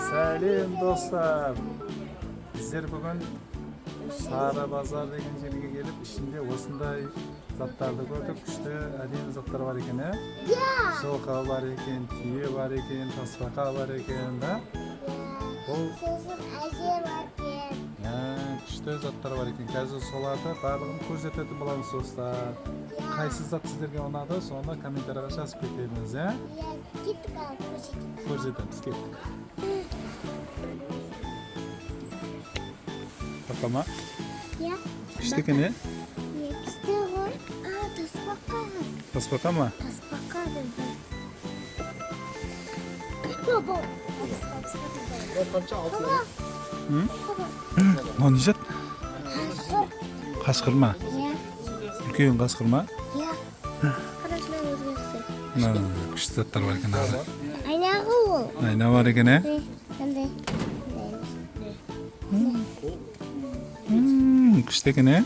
Salim dostlar. Bizler bugün Sara Bazar деген жерге gelip içinde osындай zatlardı gördük. İşte әдемі zatlar var eкен, he? Жылқы бар екен, түйе бар екен, тасбақа бар екен, да? Сосын әже бар екен. Күшті заттар бар екен. Қазір соларды барлығын көрсететін боламыз достар. Қайсы зат сіздерге ұнады, соны комментарияға жазып кетіңіз, he? Кеттік ал, Көрсетеміз, кеттік. Bakalım. Ya. İşte ne? İşte o. Aa, tasbaka. Tasbaka mı? Tasbaka dedi. Baba. Baba. Hı? Ne olacak? Kaskırma. Ya. Ülkeyin kaskırma. Ya. Karasına özgürse. Küçük zatlar var ekan abi. Aynağı ol. Ayna var ekan, he? Hadi. Küçük ekan, he?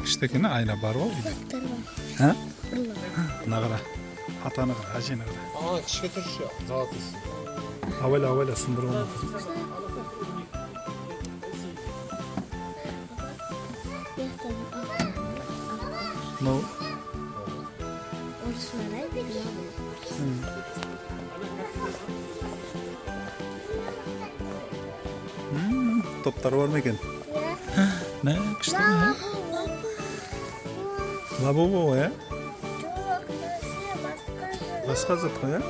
Küçük ekan, ayna var o. Ha? Buna kadar. Atana kadar, hacına kadar. Aa, kişiye turşuyor. Zaten. Havayla sındır onu. No. Toplar var mı ekan? Ne? Küçük ne? Lavabo ya? Başka zat mı ya?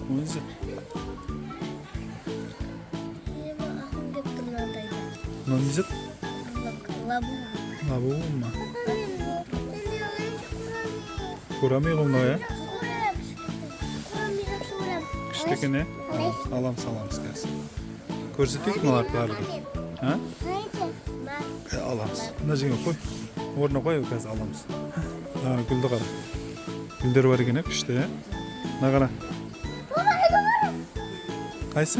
O yüzden. Ne olacak? Lavabo mu? Kuramıyorum ya. Küçük ne? Alam salam istersen. Көрсетейік мына барлығын. Ha? Аламыз. Мына жерге қой. Орнына қой, қазір аламыз. Мына гүлді қара. Гүлдер бар екен, күшті, he? Мына қара. Қайсы?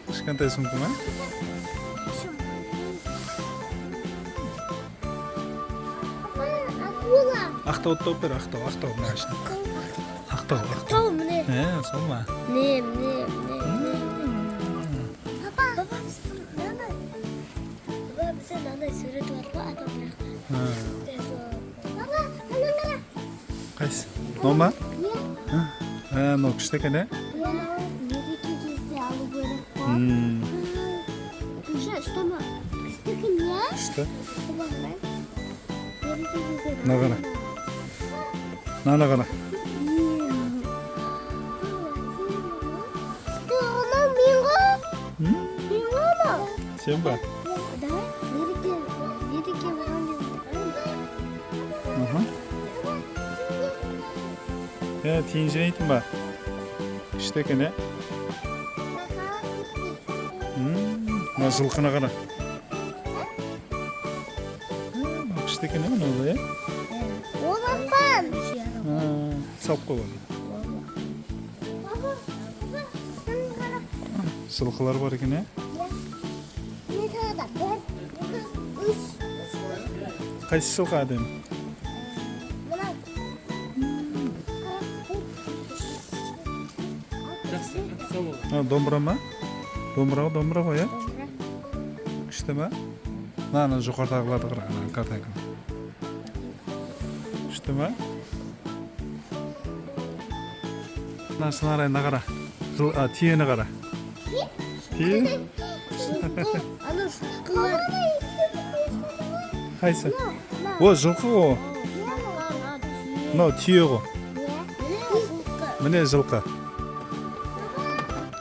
Кішкентай сумка ма? Ақтау тауып бер, ақтау мына ішіне. Ақтау. Tamam ne? Сол ма? Ne? Baba bize nana söyledi var adamlar. Baba, nana. Қайсы? Мынау ма? Мынау күшті екен, he? Мереке кезде алу керек па? Уже что ма? Күштікі не? Күшті. Мереке кезде. Мына қара. Мынаны қара. Sen bak. Да? Мереке оған Тиін жинайтын ба? Күшті екен, he? Мына жылқыны қара. Күшті екен, he? Мынау, he? Ол апам. Салып қойған. Жылқылар бар екен, he? Ne kadar? Üç. Қайсы жылқы әдемі? Домбыра ма? Домбыра ғой, he? Күшті ма? Мына жоғарыдағыларды қара, картинка. Күшті ма? Мына сыңарайына қара. Түйені қара. Түйе? Қайсы? О, жылқы ғой. Мынау түйе ғой. Міне жылқы.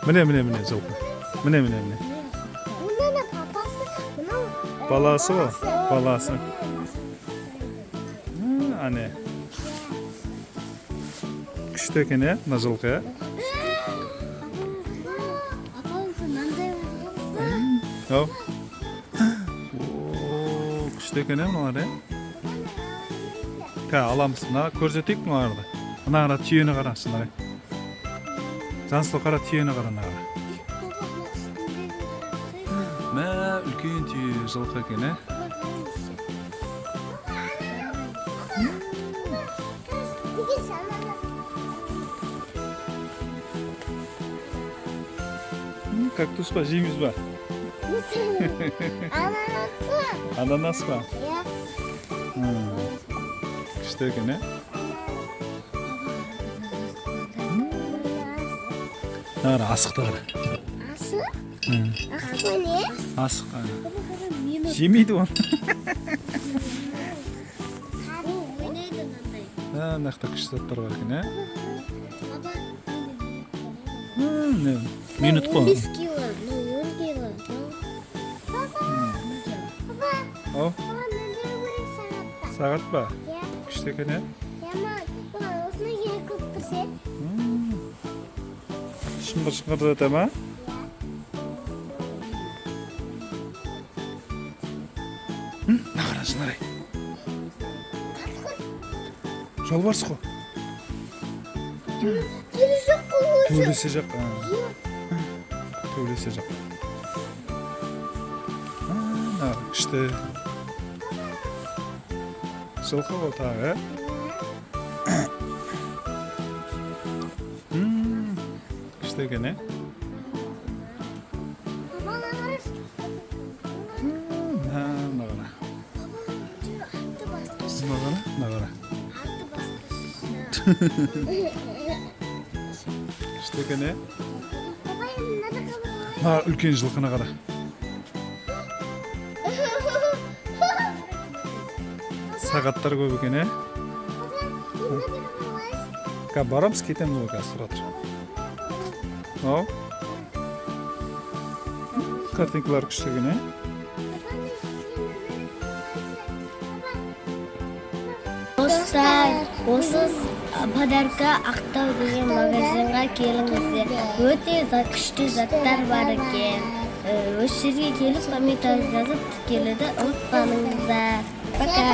Міне жылқы. Міне. Bunların papası. Баласы ғой. Баласы. Ане. Күшті екен, he? Мына жылқы, he? Апамсың мынандай. Ау. Күшті екен, he? Мыналар, he? Alamız. Көрсетейік мыналарды. Мына түйені қараңыздар. Жансыл қара түйені қара нағара. Baba üstünde Мә, үлкен түйе жылқы екен, ә? Кактус па, жейміз ба? Ананас па? Күшті екен, ә? Нағара, асықты қара. Асық. Жемейді оны. Нақта күшті заттар бар екен, ә? Минут қой. 15 kilo, 10 kilo. О, сағат па? Күшті екен, ә? Шыңғыр да ма? Нағара, жынарай. Жол барсы қой. Төбелесе жақ. Төбелесе жақ. Күшті. Жылқы ғой тағы, ә? Күшті екен, ә? Нағара. Күшті екен, ә? Үлкен жылқына қара. Сағаттар көп екен, ә? Барамыз, кетеміз ғой, қазір тұра тұр. Ау? Картинкалар күшті екен, ә? Dostlar, осы подарка Ақтау деген магазинға келіңіздер. Өте күшті заттар бар екен. Осы жерге келіп комментарий жазып тікеледі ұмытпаңыздар. Пока.